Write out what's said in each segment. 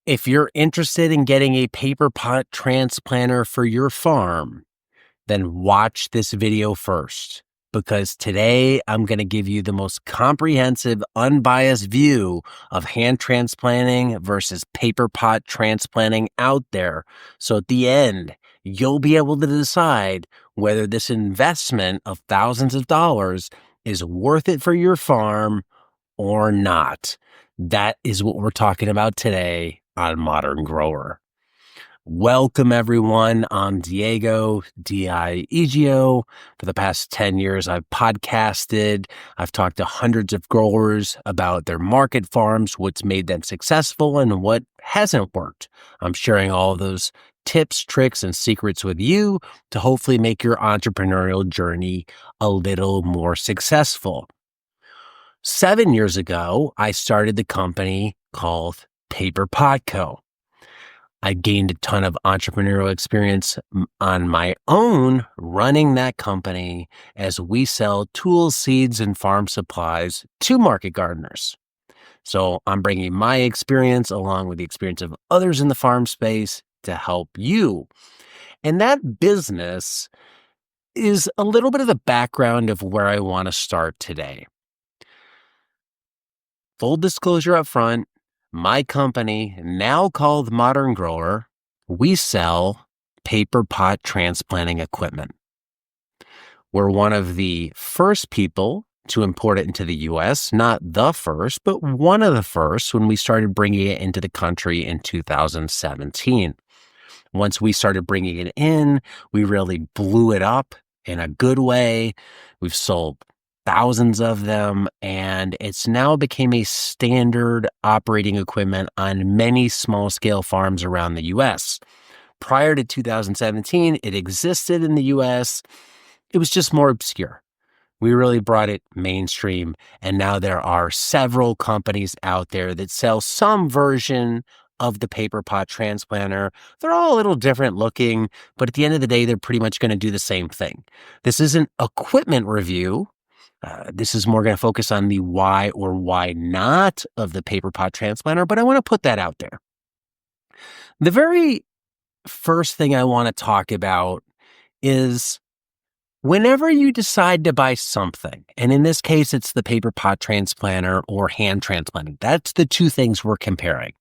If you're interested in getting a paper pot transplanter for your farm, then watch this video first, because today I'm going to give you the most comprehensive, unbiased view of hand transplanting versus paper pot transplanting out there. So at the end, you'll be able to decide whether this investment of thousands of dollars is worth it for your farm or not. That is what we're talking about today on Modern Grower. Welcome, everyone. I'm Diego, D-I-E-G-O. For the past 10 years, I've podcasted. I've talked to hundreds of growers about their market farms, what's made them successful, and what hasn't worked. I'm sharing all of those tips, tricks, and secrets with you to hopefully make your entrepreneurial journey a little more successful. 7 years ago, I started the company called Paperpot Co. I gained a ton of entrepreneurial experience on my own running that company as we sell tools, seeds, and farm supplies to market gardeners. So I'm bringing my experience along with the experience of others in the farm space to help you. And that business is a little bit of the background of where I want to start today. Full disclosure up front, my company, now called Modern Grower, we sell paper pot transplanting equipment. We're one of the first people to import it into the US, not the first, but one of the first when we started bringing it into the country in 2017. Once we started bringing it in, we really blew it up in a good way. We've sold thousands of them, and it's now became a standard operating equipment on many small-scale farms around the U.S. Prior to 2017, it existed in the U.S. It was just more obscure. We really brought it mainstream, and now there are several companies out there that sell some version of the paper pot transplanter. They're all a little different looking, but at the end of the day, they're pretty much going to do the same thing. This isn't equipment review. This is more going to focus on the why or why not of the paper pot transplanter, but I want to put that out there. The very first thing I want to talk about is whenever you decide to buy something, and in this case, it's the paper pot transplanter or hand transplanting. That's the two things we're comparing.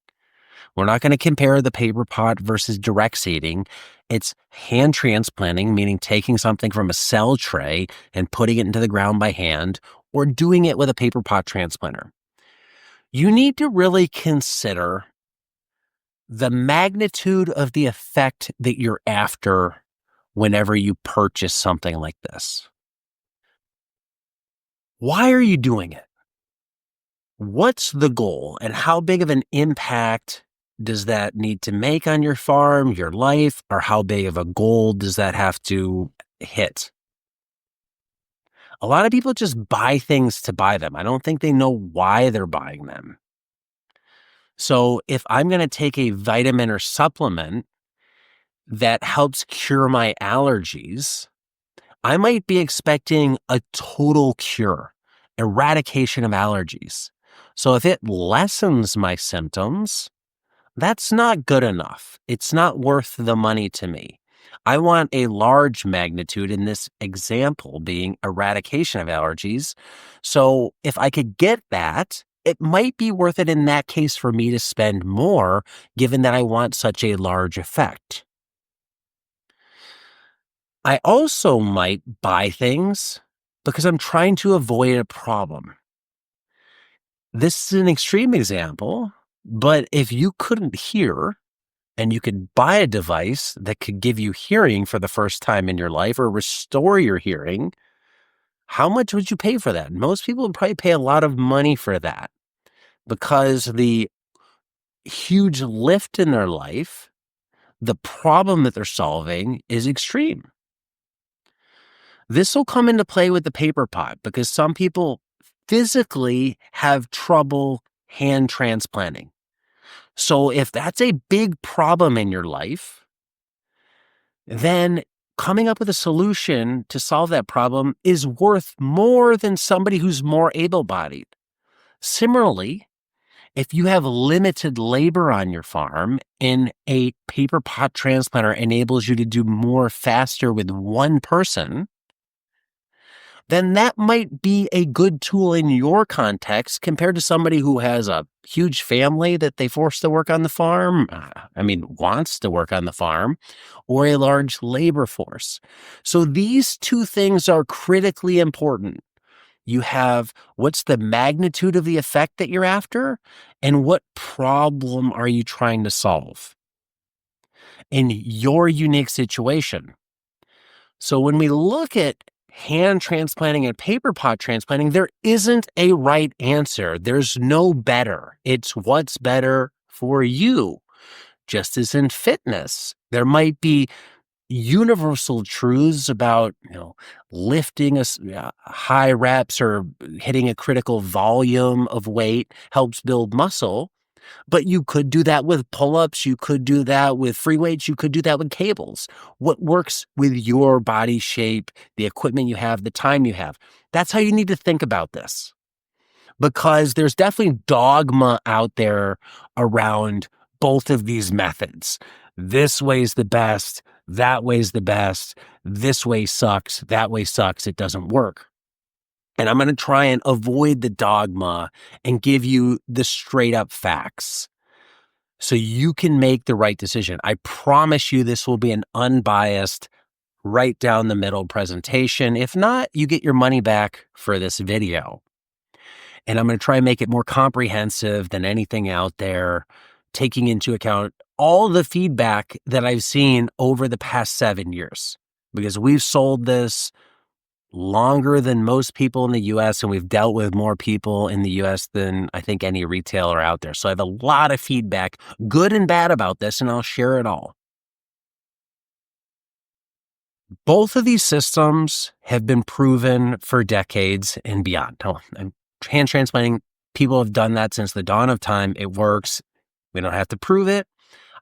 We're not going to compare the paper pot versus direct seeding. It's hand transplanting, meaning taking something from a cell tray and putting it into the ground by hand, or doing it with a paper pot transplanter. You need to really consider the magnitude of the effect that you're after whenever you purchase something like this. Why are you doing it? What's the goal, and how big of an impact does that need to make on your farm, your life, or how big of a goal does that have to hit? A lot of people just buy things to buy them. I don't think they know why they're buying them. So if I'm going to take a vitamin or supplement that helps cure my allergies, I might be expecting a total cure, eradication of allergies. So if it lessens my symptoms, that's not good enough. It's not worth the money to me. I want a large magnitude, in this example being eradication of allergies. So if I could get that, it might be worth it in that case for me to spend more, given that I want such a large effect. I also might buy things because I'm trying to avoid a problem. This is an extreme example, but if you couldn't hear and you could buy a device that could give you hearing for the first time in your life or restore your hearing, how much would you pay for that? Most people would probably pay a lot of money for that because the huge lift in their life, the problem that they're solving is extreme. This will come into play with the paper pot because some people physically have trouble hand transplanting. So if that's a big problem in your life, then coming up with a solution to solve that problem is worth more than somebody who's more able-bodied. Similarly, If you have limited labor on your farm and a paper pot transplanter enables you to do more faster with one person, then that might be a good tool in your context compared to somebody who has a huge family that they force to work on the farm. Wants to work on the farm, or a large labor force. So these two things are critically important. You have what's the magnitude of the effect that you're after, and what problem are you trying to solve in your unique situation. So when we look at hand transplanting and paper pot transplanting, there isn't a right answer. There's no better. It's what's better for you. Just as in fitness, there might be universal truths about, lifting high reps or hitting a critical volume of weight helps build muscle. But you could do that with pull-ups, you could do that with free weights, you could do that with cables. What works with your body shape, the equipment you have, the time you have. That's how you need to think about this. Because there's definitely dogma out there around both of these methods. This way's the best, that way's the best, this way sucks, that way sucks, it doesn't work. And I'm going to try and avoid the dogma and give you the straight up facts so you can make the right decision. I promise you this will be an unbiased, right down the middle presentation. If not, you get your money back for this video. And I'm going to try and make it more comprehensive than anything out there, taking into account all the feedback that I've seen over the past 7 years, because we've sold this longer than most people in the US, and we've dealt with more people in the US than I think any retailer out there. So I have a lot of feedback, good and bad, about this, and I'll share it all. Both of these systems have been proven for decades and beyond. Hand transplanting, people have done that since the dawn of time. It works. We don't have to prove it.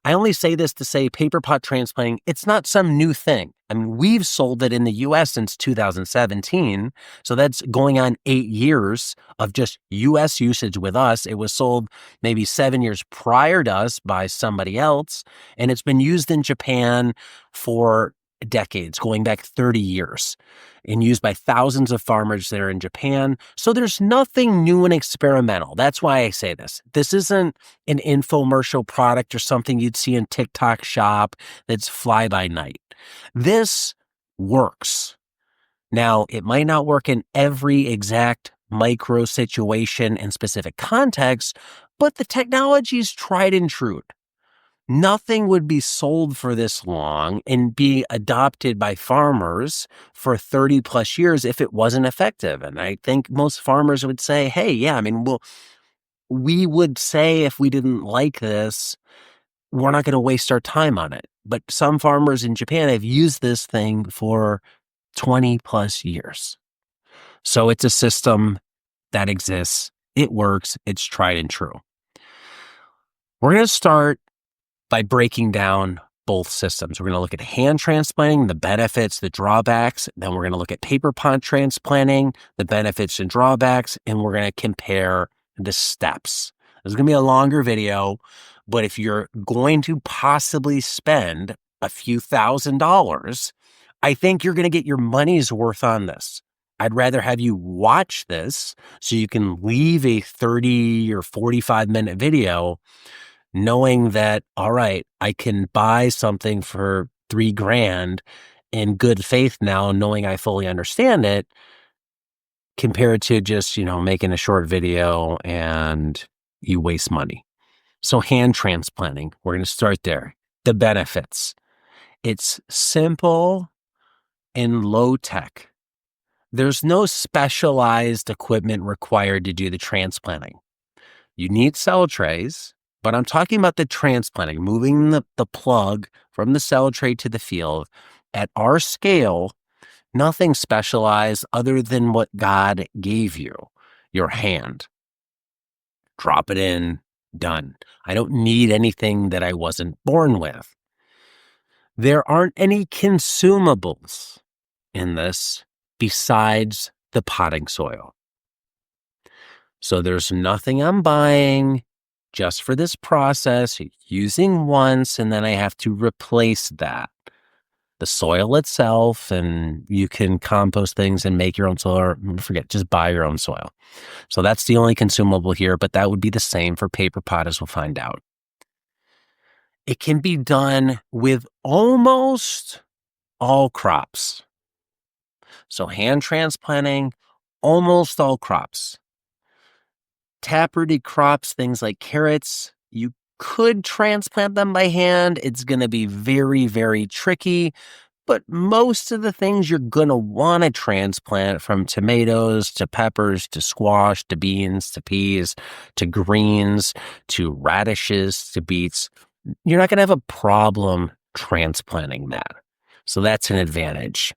I only say this to say paper pot transplanting, it's not some new thing. We've sold it in the US since 2017. So that's going on 8 years of just US usage with us. It was sold maybe 7 years prior to us by somebody else. And it's been used in Japan for decades, going back 30 years, and used by thousands of farmers there in Japan. So there's nothing new and experimental. That's why I say this. This isn't an infomercial product or something you'd see in TikTok shop that's fly by night. This works. Now, it might not work in every exact micro situation and specific context, but the technology is tried and true. Nothing would be sold for this long and be adopted by farmers for 30 plus years if it wasn't effective. And I think most farmers would say, hey, yeah, we would say if we didn't like this, we're not going to waste our time on it. But some farmers in Japan have used this thing for 20 plus years. So it's a system that exists. It works. It's tried and true. We're going to start by breaking down both systems. We're going to look at hand transplanting, the benefits, the drawbacks. Then we're going to look at paper pot transplanting, the benefits and drawbacks, and we're going to compare the steps. This is going to be a longer video, but if you're going to possibly spend a few $1,000s, I think you're going to get your money's worth on this. I'd rather have you watch this so you can leave a 30 or 45-minute video knowing that, all right, I can buy something for $3,000 in good faith now, knowing I fully understand it, compared to just, making a short video and you waste money. So hand transplanting, we're going to start there. The benefits. It's simple and low tech. There's no specialized equipment required to do the transplanting. You need cell trays, but I'm talking about the transplanting, moving the plug from the cell tray to the field. At our scale, nothing specialized other than what God gave you, your hand. Drop it in, done. I don't need anything that I wasn't born with. There aren't any consumables in this besides the potting soil. So there's nothing I'm buying just for this process, using once, and then I have to replace that. The soil itself, and you can compost things and make your own soil, or just buy your own soil. So that's the only consumable here, but that would be the same for paper pot, as we'll find out. It can be done with almost all crops. So hand transplanting, almost all crops. Taprooted crops, things like carrots, you could transplant them by hand. It's going to be very, very tricky. But most of the things you're going to want to transplant, from tomatoes to peppers to squash to beans to peas to greens to radishes to beets, you're not going to have a problem transplanting that. So that's an advantage.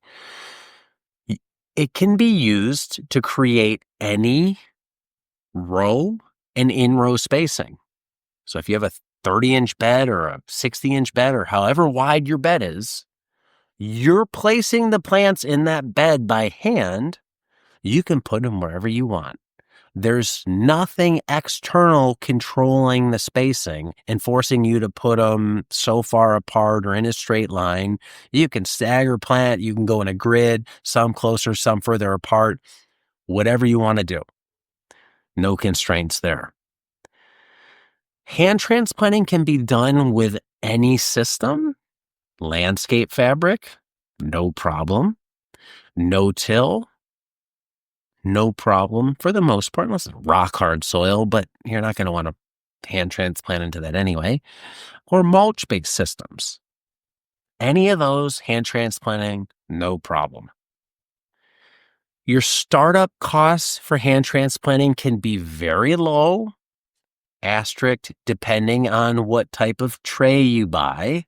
It can be used to create any row and in-row spacing. So if you have a 30-inch bed or a 60-inch bed, or however wide your bed is, you're placing the plants in that bed by hand. You can put them wherever you want. There's nothing external controlling the spacing and forcing you to put them so far apart or in a straight line. You can stagger plant. You can go in a grid, some closer, some further apart, whatever you want to do. No constraints there. Hand transplanting can be done with any system. Landscape fabric, no problem. No-till, no problem for the most part, unless it's rock hard soil, but you're not going to want to hand transplant into that anyway. Or mulch-based systems. Any of those, hand transplanting, no problem. Your startup costs for hand transplanting can be very low, asterisk, depending on what type of tray you buy.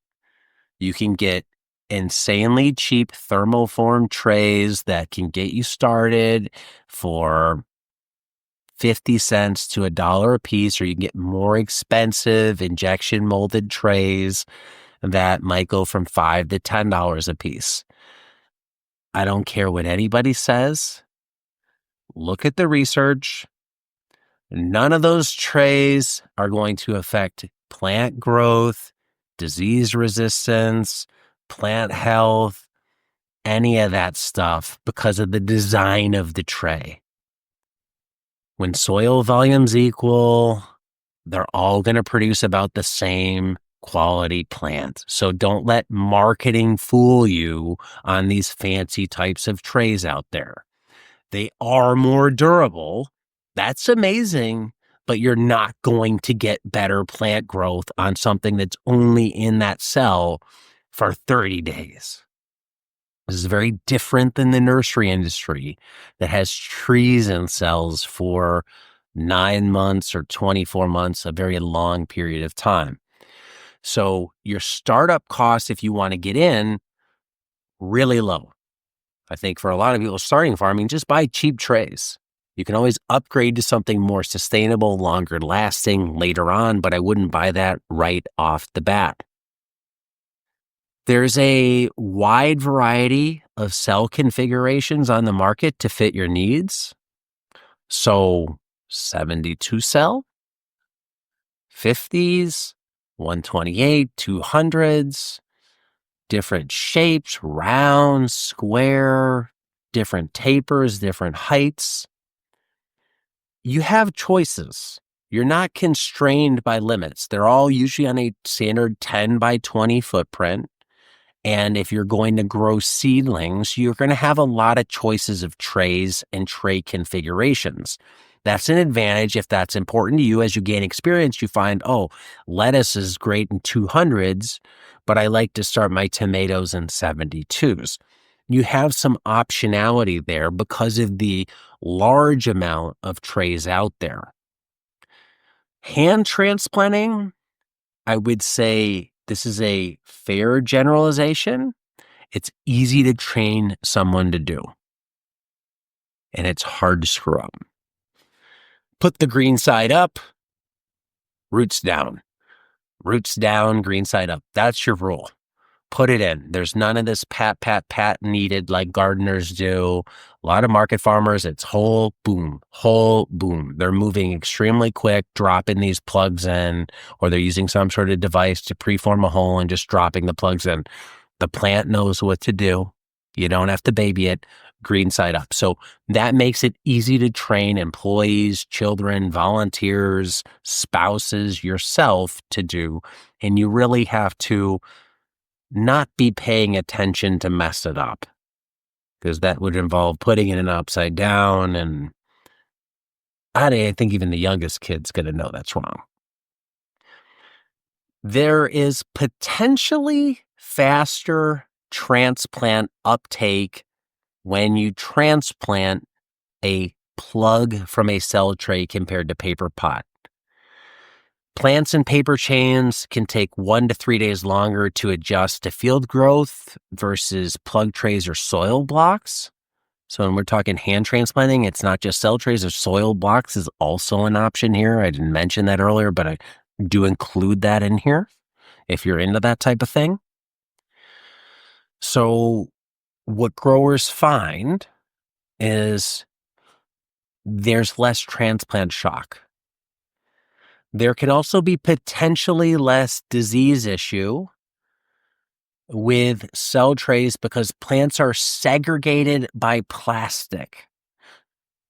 You can get insanely cheap thermoform trays that can get you started for 50 cents to $1 a piece, or you can get more expensive injection molded trays that might go from $5 to $10 a piece. I don't care what anybody says. Look at the research. None of those trays are going to affect plant growth, disease resistance, plant health, any of that stuff, because of the design of the tray. When soil volume's equal, they're all going to produce about the same quality plant. So don't let marketing fool you on these fancy types of trays out there. They are more durable. That's amazing, but you're not going to get better plant growth on something that's only in that cell for 30 days. This is very different than the nursery industry that has trees in cells for 9 months or 24 months, a very long period of time. So your startup costs, if you want to get in, really low. I think for a lot of people starting farming, just buy cheap trays. You can always upgrade to something more sustainable, longer lasting later on, but I wouldn't buy that right off the bat. There's a wide variety of cell configurations on the market to fit your needs. So 72 cell, 50s, 128, 200s, different shapes, round, square, different tapers, different heights. You have choices. You're not constrained by limits. They're all usually on a standard 10 by 20 footprint. And if you're going to grow seedlings, you're going to have a lot of choices of trays and tray configurations. That's an advantage if that's important to you. As you gain experience, you find, oh, lettuce is great in 200s, but I like to start my tomatoes in 72s. You have some optionality there because of the large amount of trays out there. Hand transplanting, I would say this is a fair generalization. It's easy to train someone to do, and it's hard to screw up. Put the green side up, roots down. Roots down, green side up. That's your rule. put it in. There's none of this pat, pat, pat needed like gardeners do. A lot of market farmers, it's hole, boom, hole, boom. They're moving extremely quick, dropping these plugs in, or they're using some sort of device to preform a hole and just dropping the plugs in. The plant knows what to do. You don't have to baby it. Green side up. So that makes it easy to train employees, children, volunteers, spouses, yourself to do. And you really have to not be paying attention to mess it up, because that would involve putting it in upside down. And I think even the youngest kid's going to know that's wrong. There is potentially faster transplant uptake when you transplant a plug from a cell tray compared to paper pot. Plants and paper chains can take 1 to 3 days longer to adjust to field growth versus plug trays or soil blocks. So when we're talking hand transplanting, it's not just cell trays or soil blocks is also an option here. I didn't mention that earlier, but I do include that in here if you're into that type of thing. So what growers find is there's less transplant shock. There can also be potentially less disease issue with cell trays because plants are segregated by plastic.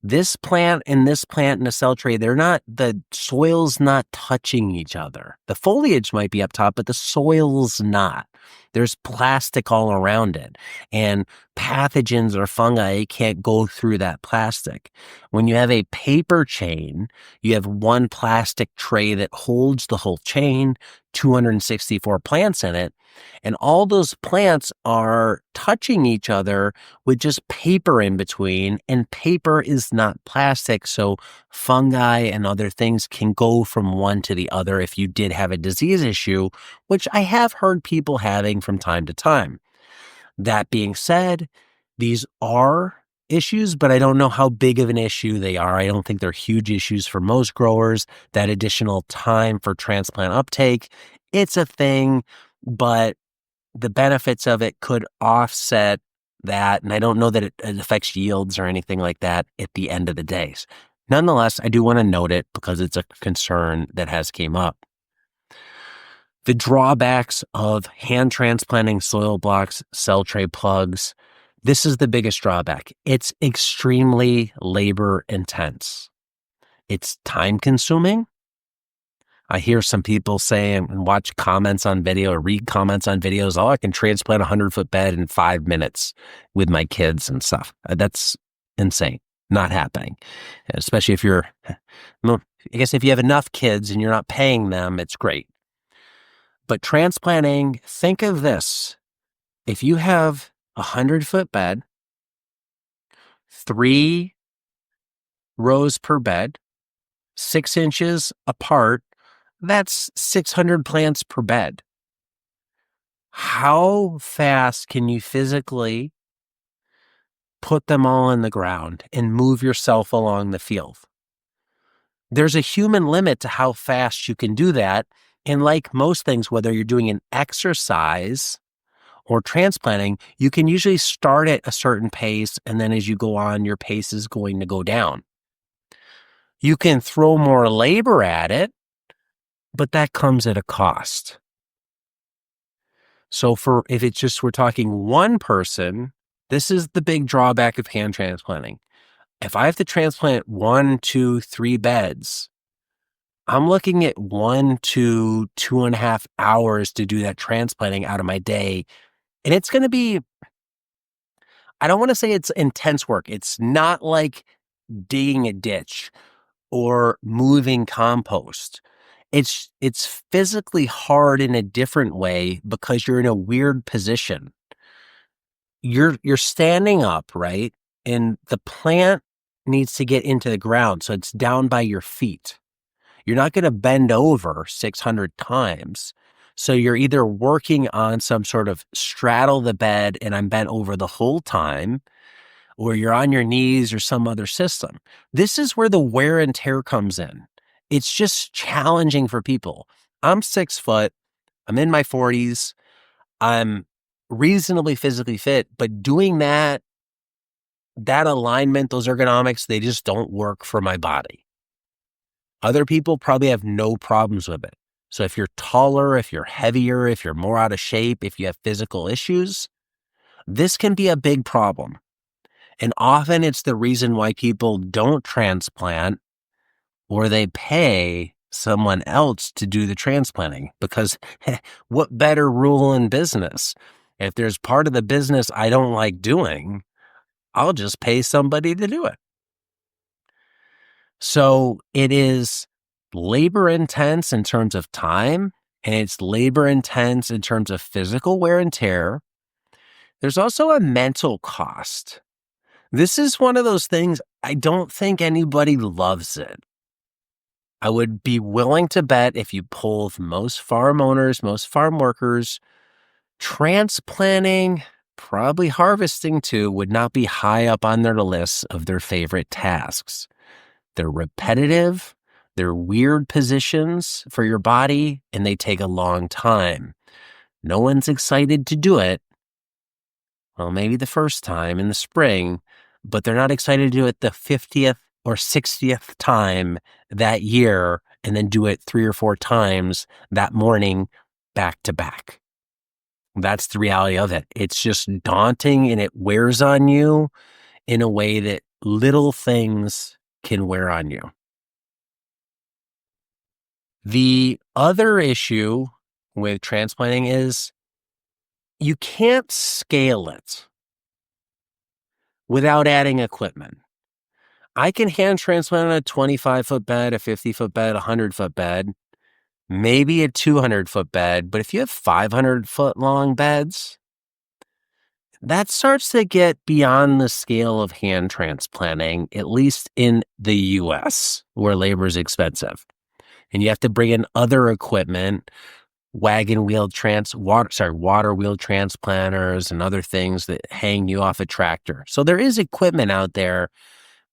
This plant and this plant in a cell tray, the soil's not touching each other. The foliage might be up top, but the soil's not. There's plastic all around it, and pathogens or fungi can't go through that plastic. When you have a paper chain, you have one plastic tray that holds the whole chain, 264 plants in it, and all those plants are touching each other with just paper in between, and paper is not plastic, so fungi and other things can go from one to the other if you did have a disease issue, which I have heard people having from time to time. That being said, these are issues, but I don't know how big of an issue they are. I don't think they're huge issues for most growers. That additional time for transplant uptake, it's a thing, but the benefits of it could offset that. And I don't know that it affects yields or anything like that at the end of the day. Nonetheless, I do want to note it because it's a concern that has came up. The drawbacks of hand transplanting soil blocks, cell tray plugs. This is the biggest drawback. It's extremely labor intense. It's time consuming. I hear some people say and watch comments on video or read comments on videos, I can transplant a 100-foot bed in 5 minutes with my kids and stuff. That's insane. Not happening. Especially if I guess if you have enough kids and you're not paying them, it's great. But transplanting, think of this. If you have a 100-foot bed, 3 rows per bed, 6 inches apart, that's 600 plants per bed. How fast can you physically put them all in the ground and move yourself along the field? There's a human limit to how fast you can do that. And like most things, whether you're doing an exercise or transplanting, you can usually start at a certain pace, and then as you go on, your pace is going to go down. You can throw more labor at it, but that comes at a cost. So if it's just we're talking one person, this is the big drawback of hand transplanting. If I have to transplant 1, 2, 3 beds, I'm looking at 1 to 2.5 hours to do that transplanting out of my day. And it's going to be, I don't want to say it's intense work. It's not like digging a ditch or moving compost. It's physically hard in a different way because you're in a weird position. You're standing up, right? And the plant needs to get into the ground, so it's down by your feet. You're not going to bend over 600 times. So you're either working on some sort of straddle the bed and I'm bent over the whole time, or you're on your knees or some other system. This is where the wear and tear comes in. It's just challenging for people. I'm 6 foot. I'm in my 40s. I'm reasonably physically fit, but doing that alignment, those ergonomics, they just don't work for my body. Other people probably have no problems with it. So if you're taller, if you're heavier, if you're more out of shape, if you have physical issues, this can be a big problem. And often it's the reason why people don't transplant or they pay someone else to do the transplanting, because what better rule in business? If there's part of the business I don't like doing, I'll just pay somebody to do it. So it is labor intense in terms of time, and it's labor intense in terms of physical wear and tear. There's also a mental cost. This is one of those things I don't think anybody loves it. I would be willing to bet if you polled most farm owners, most farm workers, transplanting, probably harvesting too, would not be high up on their lists of their favorite tasks. They're repetitive, they're weird positions for your body, and they take a long time. No one's excited to do it. Well, maybe the first time in the spring, but they're not excited to do it the 50th or 60th time that year and then do it 3 or 4 times that morning back to back. That's the reality of it. It's just daunting and it wears on you in a way that little things can wear on you. The other issue with transplanting is you can't scale it without adding equipment. I can hand transplant on a 25-foot bed, a 50-foot bed, a 100-foot bed, maybe a 200-foot bed. But if you have 500-foot long beds, that starts to get beyond the scale of hand transplanting, at least in the US, where labor is expensive. And you have to bring in other equipment, water wheel transplanters and other things that hang you off a tractor. So there is equipment out there,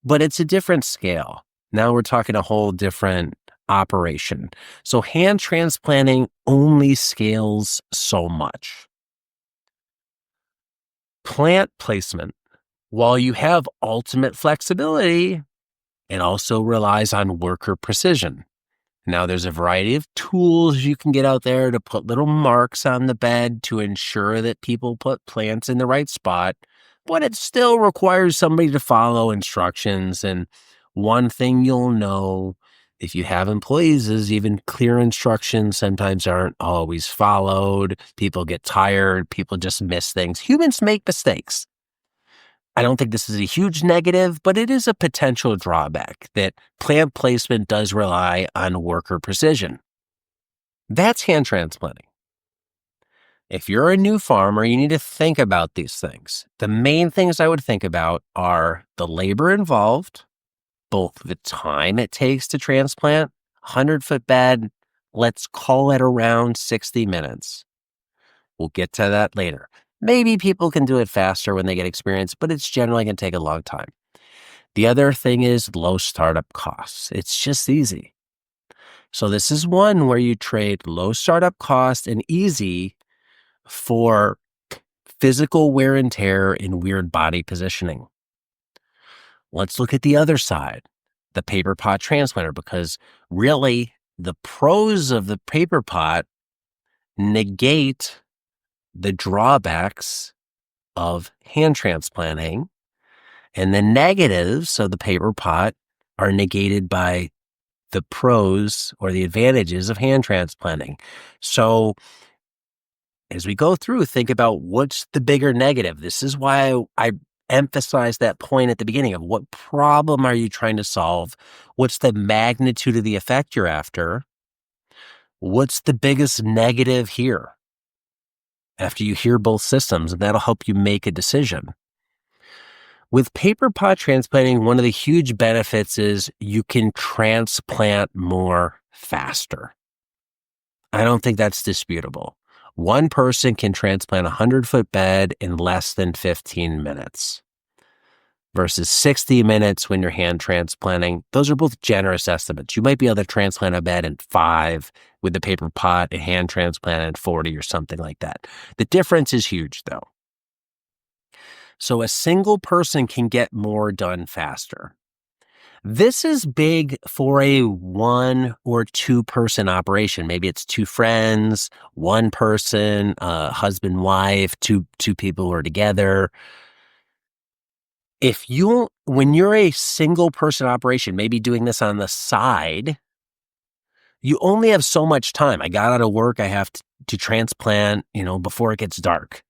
but it's a different scale. Now we're talking a whole different operation. So hand transplanting only scales so much. Plant placement, while you have ultimate flexibility, it also relies on worker precision. Now, there's a variety of tools you can get out there to put little marks on the bed to ensure that people put plants in the right spot, but it still requires somebody to follow instructions. And one thing you'll know if you have employees is even clear instructions sometimes aren't always followed. People get tired. People just miss things. Humans make mistakes. I don't think this is a huge negative, but it is a potential drawback that plant placement does rely on worker precision. That's hand transplanting. If you're a new farmer, you need to think about these things. The main things I would think about are the labor involved, both the time it takes to transplant, 100-foot bed, let's call it around 60 minutes. We'll get to that later. Maybe people can do it faster when they get experience, but it's generally going to take a long time. The other thing is low startup costs. It's just easy. So this is one where you trade low startup cost and easy for physical wear and tear and weird body positioning. Let's look at the other side, the paperpot transplanter, because really the pros of the paperpot negate the drawbacks of hand transplanting, and the negatives of the paperpot are negated by the pros or the advantages of hand transplanting. So as we go through, think about what's the bigger negative. This is why I emphasize that point at the beginning of what problem are you trying to solve? What's the magnitude of the effect you're after? What's the biggest negative here? After you hear both systems, and that'll help you make a decision. With paperpot transplanting, one of the huge benefits is you can transplant more faster. I don't think that's disputable. One person can transplant a 100-foot bed in less than 15 minutes. versus 60 minutes when you're hand transplanting. Those are both generous estimates. You might be able to transplant a bed in 5 with the paper pot, a hand transplant in 40 or something like that. The difference is huge though. So a single person can get more done faster. This is big for a 1 or 2 person operation. Maybe it's 2 friends, 1 person, husband, wife, two people who are together. When you're a single person operation, maybe doing this on the side, you only have so much time. I got out of work, I have to transplant, before it gets dark.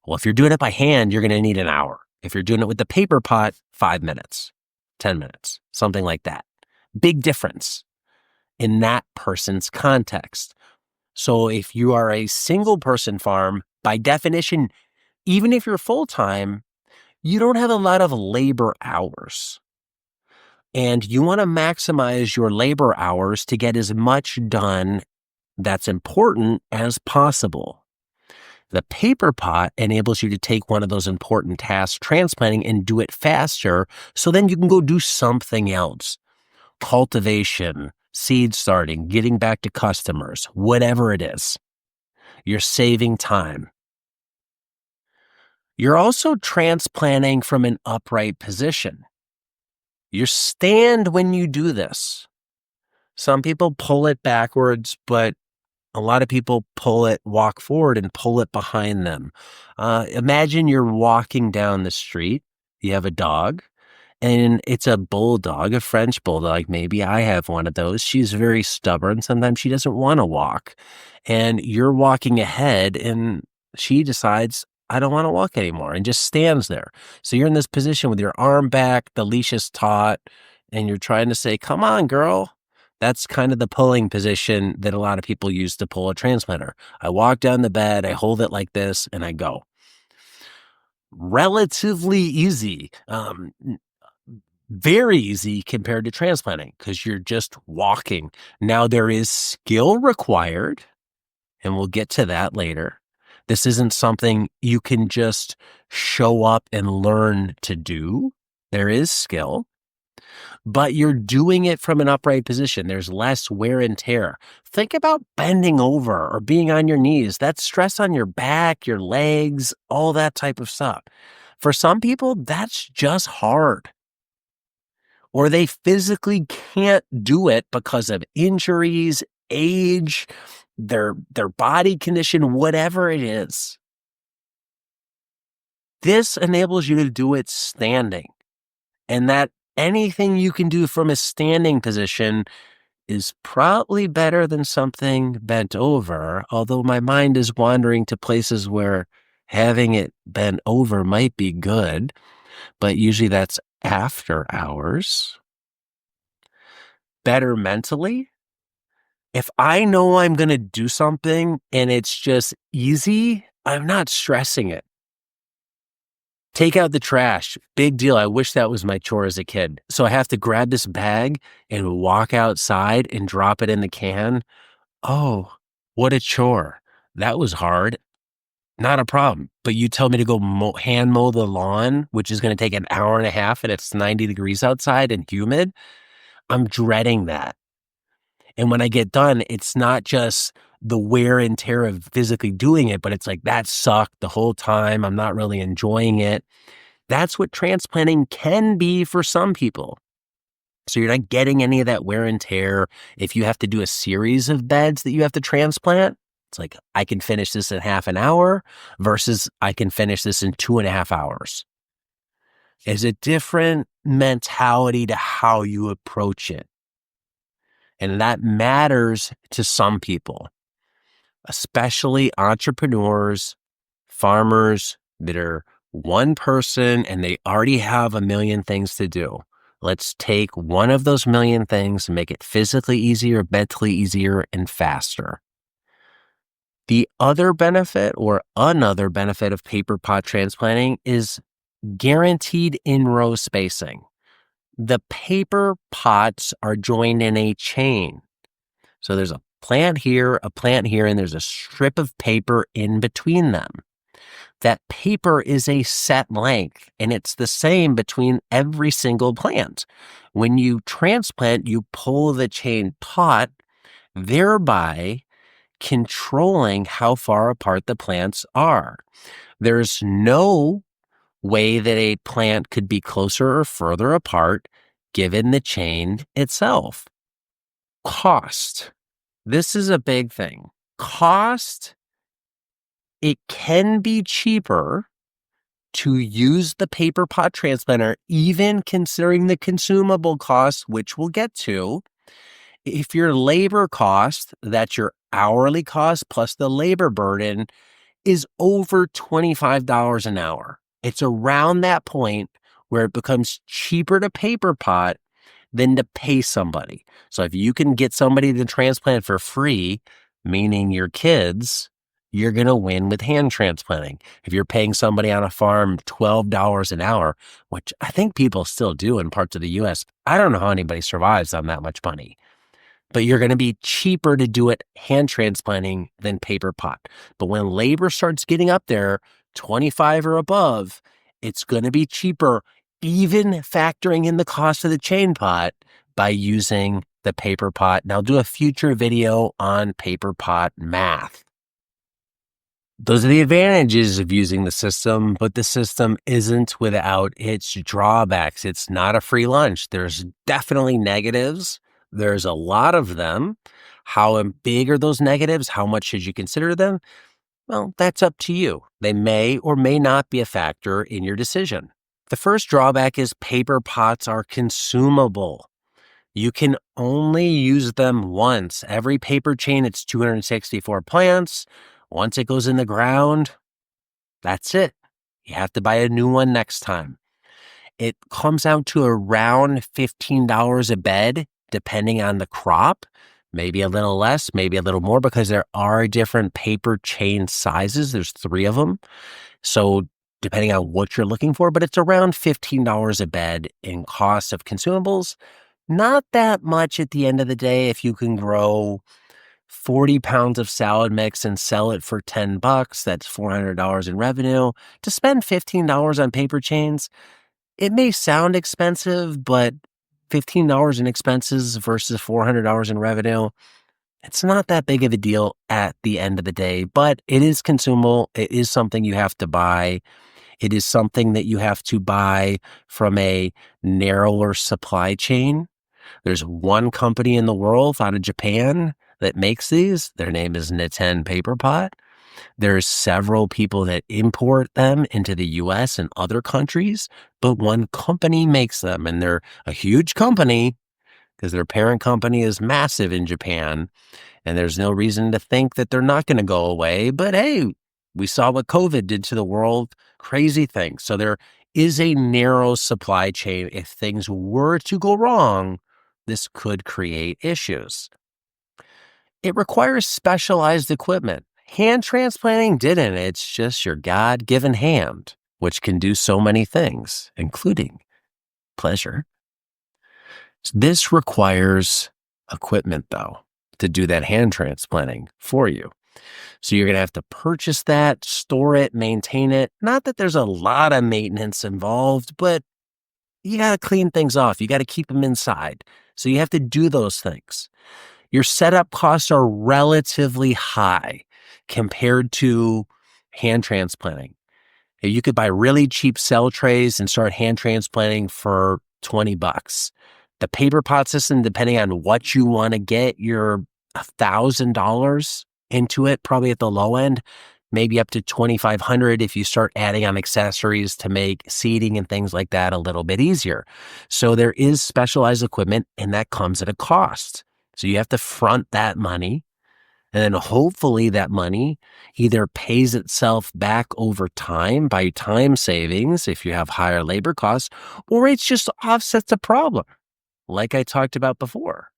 Well, if you're doing it by hand, you're going to need an hour. If you're doing it with the paper pot, 5 minutes, 10 minutes, something like that. Big difference in that person's context. So if you are a single person farm, by definition, even if you're full-time, you don't have a lot of labor hours. And you want to maximize your labor hours to get as much done that's important as possible. The paper pot enables you to take one of those important tasks, transplanting, and do it faster, so then you can go do something else. Cultivation, seed starting, getting back to customers, whatever it is. You're saving time. You're also transplanting from an upright position. You stand when you do this. Some people pull it backwards, but a lot of people walk forward and pull it behind them. Imagine you're walking down the street. You have a dog, and it's a bulldog, a French bulldog. Maybe I have one of those. She's very stubborn. Sometimes she doesn't want to walk. And you're walking ahead, and she decides, I don't want to walk anymore, and just stands there. So you're in this position with your arm back, the leash is taut, and you're trying to say, come on, girl. That's kind of the pulling position that a lot of people use to pull a transplanter. I walk down the bed, I hold it like this, and I go. Relatively easy, very easy compared to transplanting because you're just walking. Now there is skill required, and we'll get to that later. This isn't something you can just show up and learn to do. There is skill. But you're doing it from an upright position. There's less wear and tear. Think about bending over or being on your knees. That's stress on your back, your legs, all that type of stuff. For some people, that's just hard. Or they physically can't do it because of injuries, age, their body condition, whatever it is. This enables you to do it standing. And that anything you can do from a standing position is probably better than something bent over, although my mind is wandering to places where having it bent over might be good, but usually that's after hours. Better mentally. If I know I'm going to do something and it's just easy, I'm not stressing it. Take out the trash. Big deal. I wish that was my chore as a kid. So I have to grab this bag and walk outside and drop it in the can. Oh, what a chore. That was hard. Not a problem. But you tell me to go hand mow the lawn, which is going to take an hour and a half and it's 90 degrees outside and humid. I'm dreading that. And when I get done, it's not just the wear and tear of physically doing it, but it's like that sucked the whole time. I'm not really enjoying it. That's what transplanting can be for some people. So you're not getting any of that wear and tear. If you have to do a series of beds that you have to transplant, it's like I can finish this in half an hour versus I can finish this in 2.5 hours. It's a different mentality to how you approach it. And that matters to some people, especially entrepreneurs, farmers that are one person and they already have a million things to do. Let's take one of those million things and make it physically easier, mentally easier, and faster. The other benefit or another benefit of paper pot transplanting is guaranteed in-row spacing. The paper pots are joined in a chain. So there's a plant here, and there's a strip of paper in between them. that paper is a set length and it's the same between every single plant. When you transplant, you pull the chain taut, thereby controlling how far apart the plants are. There's no way that a plant could be closer or further apart given the chain itself. Cost. This is a big thing. Cost, it can be cheaper to use the paper pot transplanter, even considering the consumable costs, which we'll get to. If your labor cost, that's your hourly cost plus the labor burden, is over $25 an hour. It's around that point where it becomes cheaper to paper pot than to pay somebody. So if you can get somebody to transplant for free, meaning your kids, you're going to win with hand transplanting. If you're paying somebody on a farm $12 an hour, which I think people still do in parts of the US, I don't know how anybody survives on that much money. But you're going to be cheaper to do it hand transplanting than paper pot. But when labor starts getting up there, 25 or above, it's going to be cheaper, even factoring in the cost of the chain pot by using the paper pot. And I'll do a future video on paper pot math. Those are the advantages of using the system, but the system isn't without its drawbacks. It's not a free lunch. There's definitely negatives. There's a lot of them. How big are those negatives? How much should you consider them? Well, that's up to you. They may or may not be a factor in your decision. The first drawback is paper pots are consumable. You can only use them once. Every paper chain, it's 264 plants. Once it goes in the ground, that's it. You have to buy a new one next time. It comes out to around $15 a bed, depending on the crop, maybe a little less, maybe a little more, because there are different paper chain sizes. There's 3 of them. So depending on what you're looking for, but it's around $15 a bed in cost of consumables. Not that much at the end of the day. If you can grow 40 pounds of salad mix and sell it for $10, that's $400 in revenue. To spend $15 on paper chains, it may sound expensive, but $15 in expenses versus $400 in revenue, it's not that big of a deal at the end of the day, but it is consumable. It is something you have to buy. It is something that you have to buy from a narrower supply chain. There's one company in the world out of Japan that makes these. Their name is Niten Paperpot. There's several people that import them into the US and other countries, but one company makes them, and they're a huge company because their parent company is massive in Japan, and there's no reason to think that they're not going to go away. But hey, we saw what COVID did to the world, crazy things. So there is a narrow supply chain. If things were to go wrong, this could create issues. It requires specialized equipment. Hand transplanting didn't. It's just your God-given hand, which can do so many things, including pleasure. This requires equipment, though, to do that hand transplanting for you. So you're going to have to purchase that, store it, maintain it. Not that there's a lot of maintenance involved, but you got to clean things off. You got to keep them inside. So you have to do those things. Your setup costs are relatively high compared to hand transplanting. You could buy really cheap cell trays and start hand transplanting for $20. The paper pot system, depending on what you want to get, you're $1,000 into it, probably at the low end, maybe up to $2,500 if you start adding on accessories to make seating and things like that a little bit easier. So there is specialized equipment, and that comes at a cost. So you have to front that money, and then hopefully that money either pays itself back over time by time savings if you have higher labor costs, or it just offsets the problem, like I talked about before.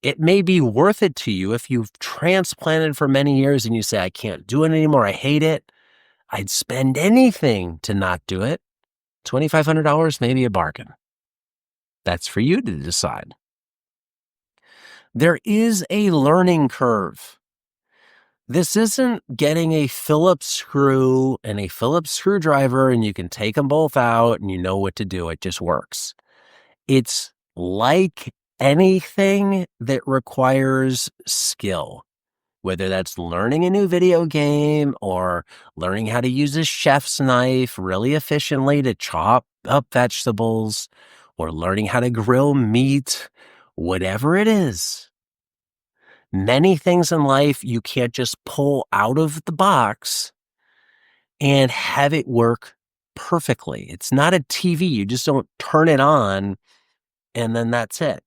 It may be worth it to you if you've transplanted for many years and you say, I can't do it anymore, I hate it. I'd spend anything to not do it. $2,500 may be a bargain. That's for you to decide. There is a learning curve. This isn't getting a Phillips screw and a Phillips screwdriver and you can take them both out and you know what to do. It just works. It's like anything that requires skill, whether that's learning a new video game or learning how to use a chef's knife really efficiently to chop up vegetables or learning how to grill meat, whatever it is. Many things in life you can't just pull out of the box and have it work perfectly. It's not a TV. You just don't turn it on and then that's it.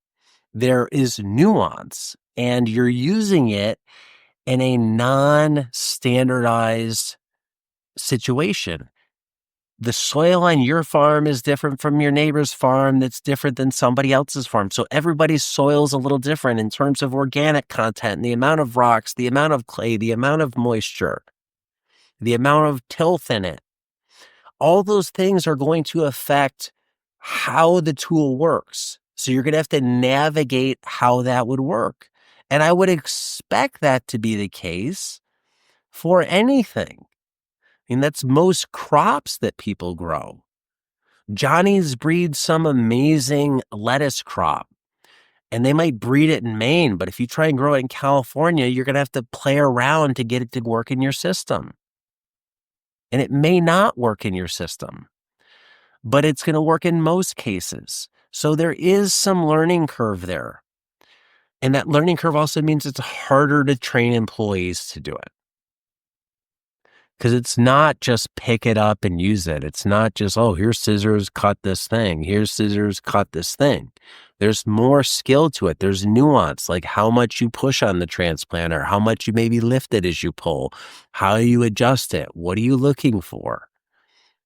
There is nuance and you're using it in a non-standardized situation. The soil on your farm is different from your neighbor's farm that's different than somebody else's farm. So everybody's soil is a little different in terms of organic content and the amount of rocks, the amount of clay, the amount of moisture, the amount of tilth in it. All those things are going to affect how the tool works. So you're going to have to navigate how that would work. And I would expect that to be the case for anything. I mean, that's most crops that people grow. Johnny's breeds some amazing lettuce crop, and they might breed it in Maine, but if you try and grow it in California, you're going to have to play around to get it to work in your system. And it may not work in your system, but it's going to work in most cases. So there is some learning curve there. And that learning curve also means it's harder to train employees to do it. Because it's not just pick it up and use it. It's not just, oh, here's scissors, cut this thing. Here's scissors, cut this thing. There's more skill to it. There's nuance, like how much you push on the transplanter, how much you maybe lift it as you pull, how you adjust it. What are you looking for?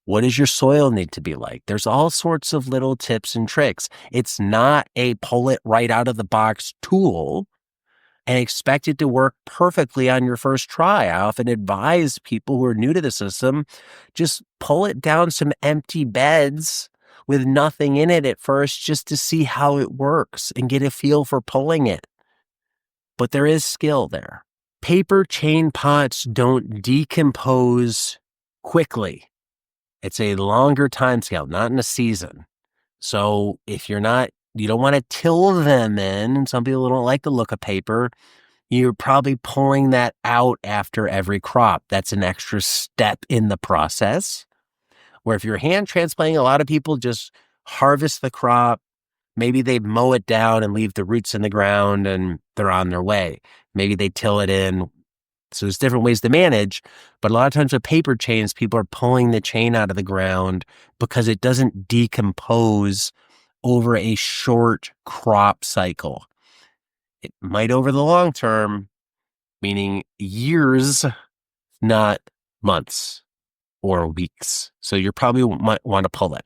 What does your soil need to be like? There's all sorts of little tips and tricks. It's not a pull it right out of the box tool and expect it to work perfectly on your first try. I often advise people who are new to the system, just pull it down some empty beds with nothing in it at first just to see how it works and get a feel for pulling it. But there is skill there. Paper chain pots don't decompose quickly. It's a longer time scale, not in a season. So if you don't want to till them in, and some people don't like the look of paper, you're probably pulling that out after every crop. That's an extra step in the process. Where if you're hand transplanting, a lot of people just harvest the crop. Maybe they mow it down and leave the roots in the ground and they're on their way. Maybe they till it in. So there's different ways to manage, but a lot of times with paper chains, people are pulling the chain out of the ground because it doesn't decompose over a short crop cycle. It might over the long term, meaning years, not months or weeks. So you probably might want to pull it.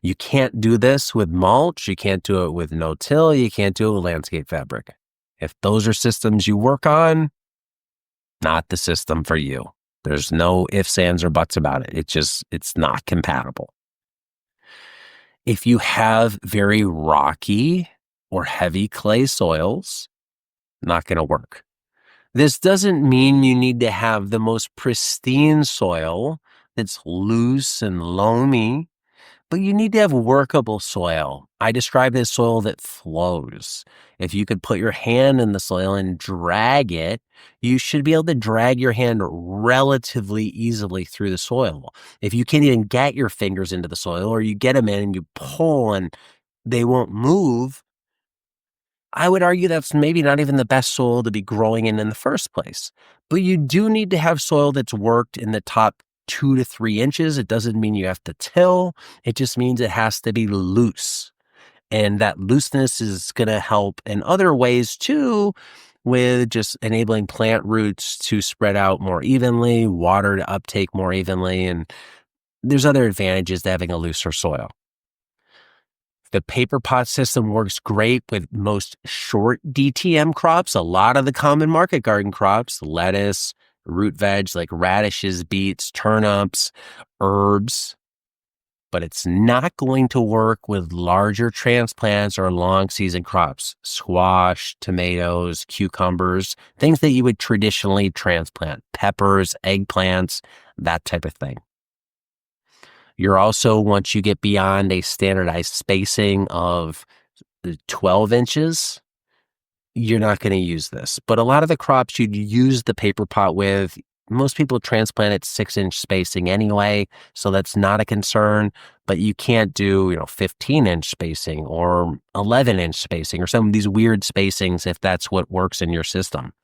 You can't do this with mulch. You can't do it with no-till. You can't do it with landscape fabric. If those are systems you work on, not the system for you. There's no ifs, ands, or buts about it. It's not compatible. If you have very rocky or heavy clay soils, not going to work. This doesn't mean you need to have the most pristine soil that's loose and loamy, but you need to have workable soil. I describe this soil that flows. If you could put your hand in the soil and drag it, you should be able to drag your hand relatively easily through the soil. If you can't even get your fingers into the soil or you get them in and you pull and they won't move, I would argue that's maybe not even the best soil to be growing in the first place. But you do need to have soil that's worked in the top 2 to 3 inches. It doesn't mean you have to till. It just means it has to be loose. And that looseness is going to help in other ways too, with just enabling plant roots to spread out more evenly, water to uptake more evenly. And there's other advantages to having a looser soil. The paper pot system works great with most short DTM crops. A lot of the common market garden crops, lettuce, root veg like radishes, beets, turnips, herbs. but it's not going to work with larger transplants or long season crops, squash, tomatoes, cucumbers, things that you would traditionally transplant, peppers, eggplants, that type of thing. You're also, once you get beyond a standardized spacing of 12 inches, you're not going to use this. But a lot of the crops you'd use the paper pot with, most people transplant at 6-inch spacing anyway, so that's not a concern. But you can't do, 15-inch spacing or 11-inch spacing or some of these weird spacings if that's what works in your system.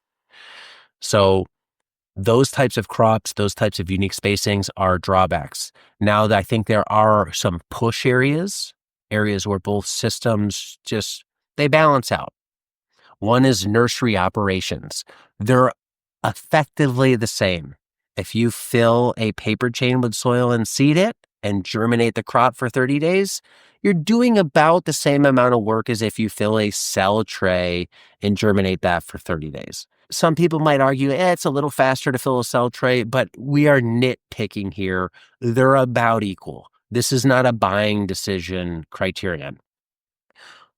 So those types of crops, those types of unique spacings are drawbacks. Now, I think there are some push areas where both systems they balance out. One is nursery operations. They're effectively the same. If you fill a paper chain with soil and seed it and germinate the crop for 30 days, you're doing about the same amount of work as if you fill a cell tray and germinate that for 30 days. Some people might argue, it's a little faster to fill a cell tray, but we are nitpicking here. They're about equal. This is not a buying decision criterion.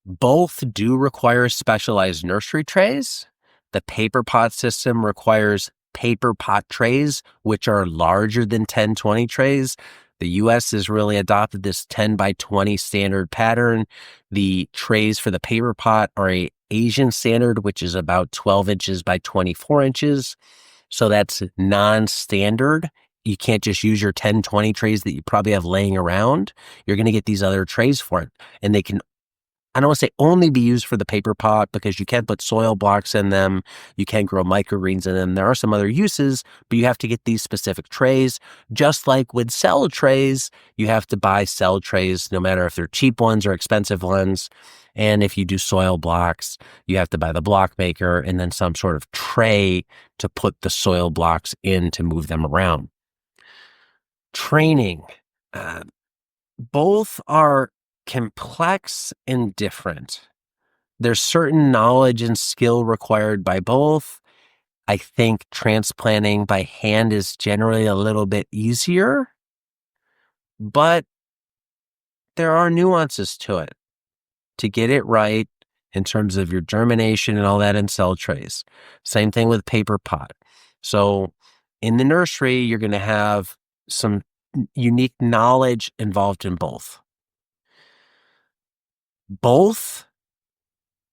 Both do require specialized nursery trays. The paper pot system requires paper pot trays, which are larger than 10-20 trays. The US has really adopted this 10 by 20 standard pattern. The trays for the paper pot are a Asian standard, which is about 12 inches by 24 inches. So that's non-standard. You can't just use your 10-20 trays that you probably have laying around. You're going to get these other trays for it. And they can, I don't want to say only be used for the paper pot, because you can't put soil blocks in them. You can't grow microgreens in them. There are some other uses, but you have to get these specific trays. Just like with cell trays, you have to buy cell trays, no matter if they're cheap ones or expensive ones. And if you do soil blocks, you have to buy the block maker and then some sort of tray to put the soil blocks in to move them around. Training. Both are complex and different. There's certain knowledge and skill required by both. I think transplanting by hand is generally a little bit easier, but there are nuances to it to get it right in terms of your germination and all that in cell trays. Same thing with paper pot. So in the nursery, you're going to have some unique knowledge involved in both. Both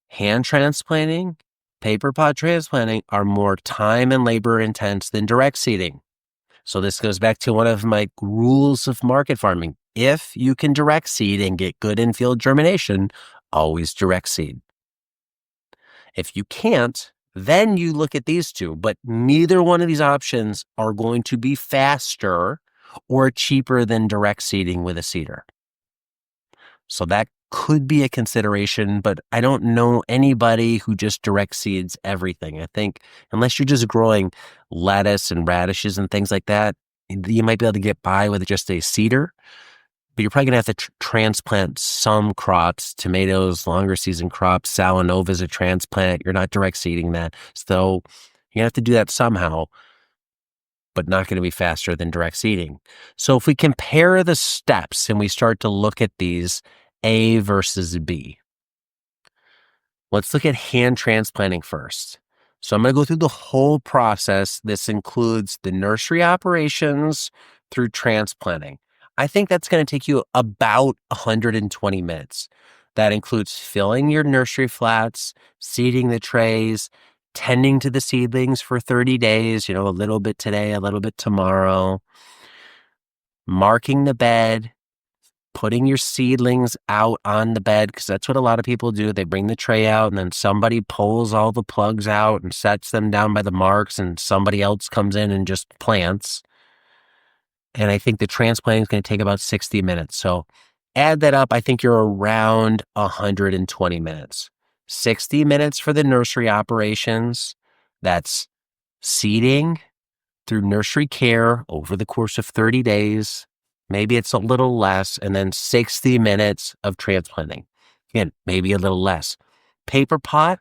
hand transplanting, paper pot transplanting are more time and labor intense than direct seeding. So this goes back to one of my rules of market farming. If you can direct seed and get good in-field germination, always direct seed. If you can't, then you look at these two, but neither one of these options are going to be faster or cheaper than direct seeding with a seeder. So that could be a consideration, but I don't know anybody who just direct seeds everything. I think unless you're just growing lettuce and radishes and things like that, you might be able to get by with just a seeder, but you're probably going to have to transplant some crops, tomatoes, longer season crops. Salanova is a transplant. You're not direct seeding that. So you have to do that somehow, but not going to be faster than direct seeding. So if we compare the steps and we start to look at these, A versus B. Let's look at hand transplanting first. So I'm going to go through the whole process. This includes the nursery operations through transplanting. I think that's going to take you about 120 minutes. That includes filling your nursery flats, seeding the trays, tending to the seedlings for 30 days, a little bit today, a little bit tomorrow, marking the bed, putting your seedlings out on the bed, because that's what a lot of people do. They bring the tray out and then somebody pulls all the plugs out and sets them down by the marks, and somebody else comes in and just plants. And I think the transplanting is going to take about 60 minutes. So add that up, I think you're around 120 minutes. 60 minutes for the nursery operations. That's seeding through nursery care over the course of 30 days. Maybe it's a little less, and then 60 minutes of transplanting. Again, maybe a little less. Paper pot,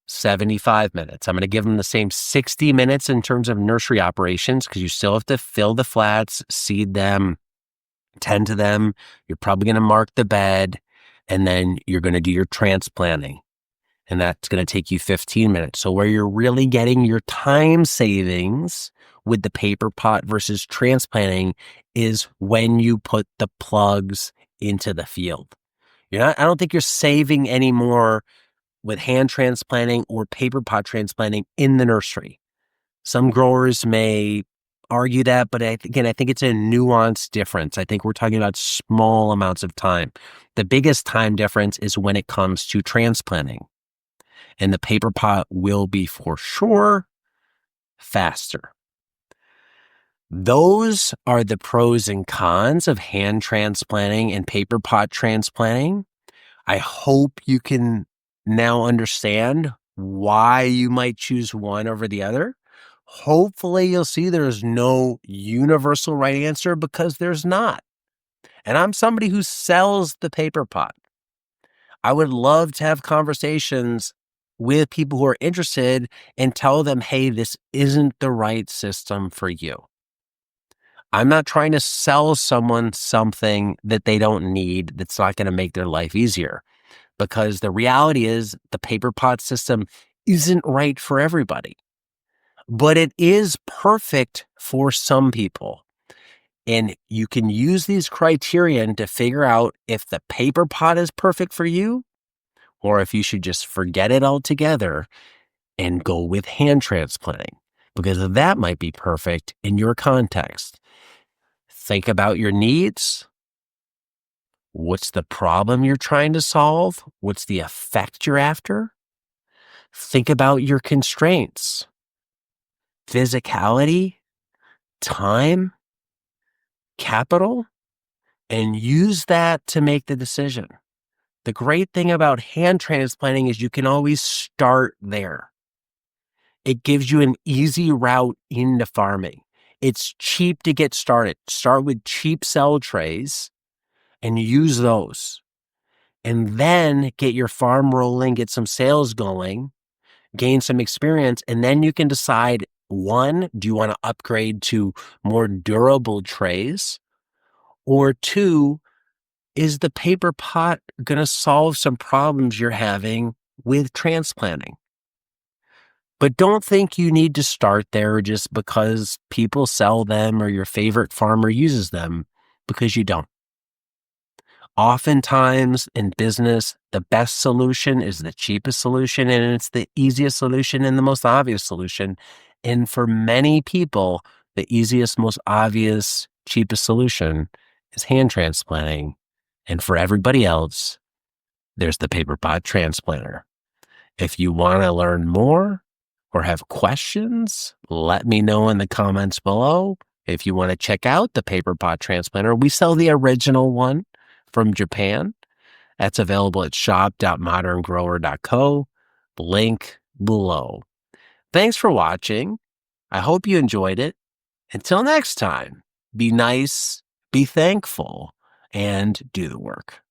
75 minutes. I'm going to give them the same 60 minutes in terms of nursery operations, because you still have to fill the flats, seed them, tend to them. You're probably going to mark the bed, and then you're going to do your transplanting. And that's going to take you 15 minutes. So where you're really getting your time savings with the paper pot versus transplanting is when you put the plugs into the field. I don't think you're saving any more with hand transplanting or paper pot transplanting in the nursery. Some growers may argue that, but I think it's a nuanced difference. I think we're talking about small amounts of time. The biggest time difference is when it comes to transplanting. And the paper pot will be for sure faster. Those are the pros and cons of hand transplanting and paper pot transplanting. I hope you can now understand why you might choose one over the other. Hopefully you'll see there's no universal right answer, because there's not. And I'm somebody who sells the paper pot. I would love to have conversations with people who are interested and tell them, hey, this isn't the right system for you. I'm not trying to sell someone something that they don't need that's not going to make their life easier, because the reality is the paper pot system isn't right for everybody, but it is perfect for some people. And you can use these criterion to figure out if the paper pot is perfect for you, or if you should just forget it altogether and go with hand transplanting, because that might be perfect in your context. Think about your needs. What's the problem you're trying to solve? What's the effect you're after? Think about your constraints, physicality, time, capital, and use that to make the decision. The great thing about hand transplanting is you can always start there. It gives you an easy route into farming. It's cheap to get started. Start with cheap cell trays and use those. And then get your farm rolling, get some sales going, gain some experience, and then you can decide, one, do you want to upgrade to more durable trays? Or two, is the paper pot going to solve some problems you're having with transplanting? But don't think you need to start there just because people sell them or your favorite farmer uses them, because you don't. Oftentimes in business, the best solution is the cheapest solution, and it's the easiest solution and the most obvious solution. And for many people, the easiest, most obvious, cheapest solution is hand transplanting. And for everybody else, there's the paper pot transplanter. If you want to learn more or have questions, let me know in the comments below. If you want to check out the paper pot transplanter, we sell the original one from Japan. That's available at shop.moderngrower.co. Link below. Thanks for watching. I hope you enjoyed it. Until next time, be nice, be thankful, and do the work.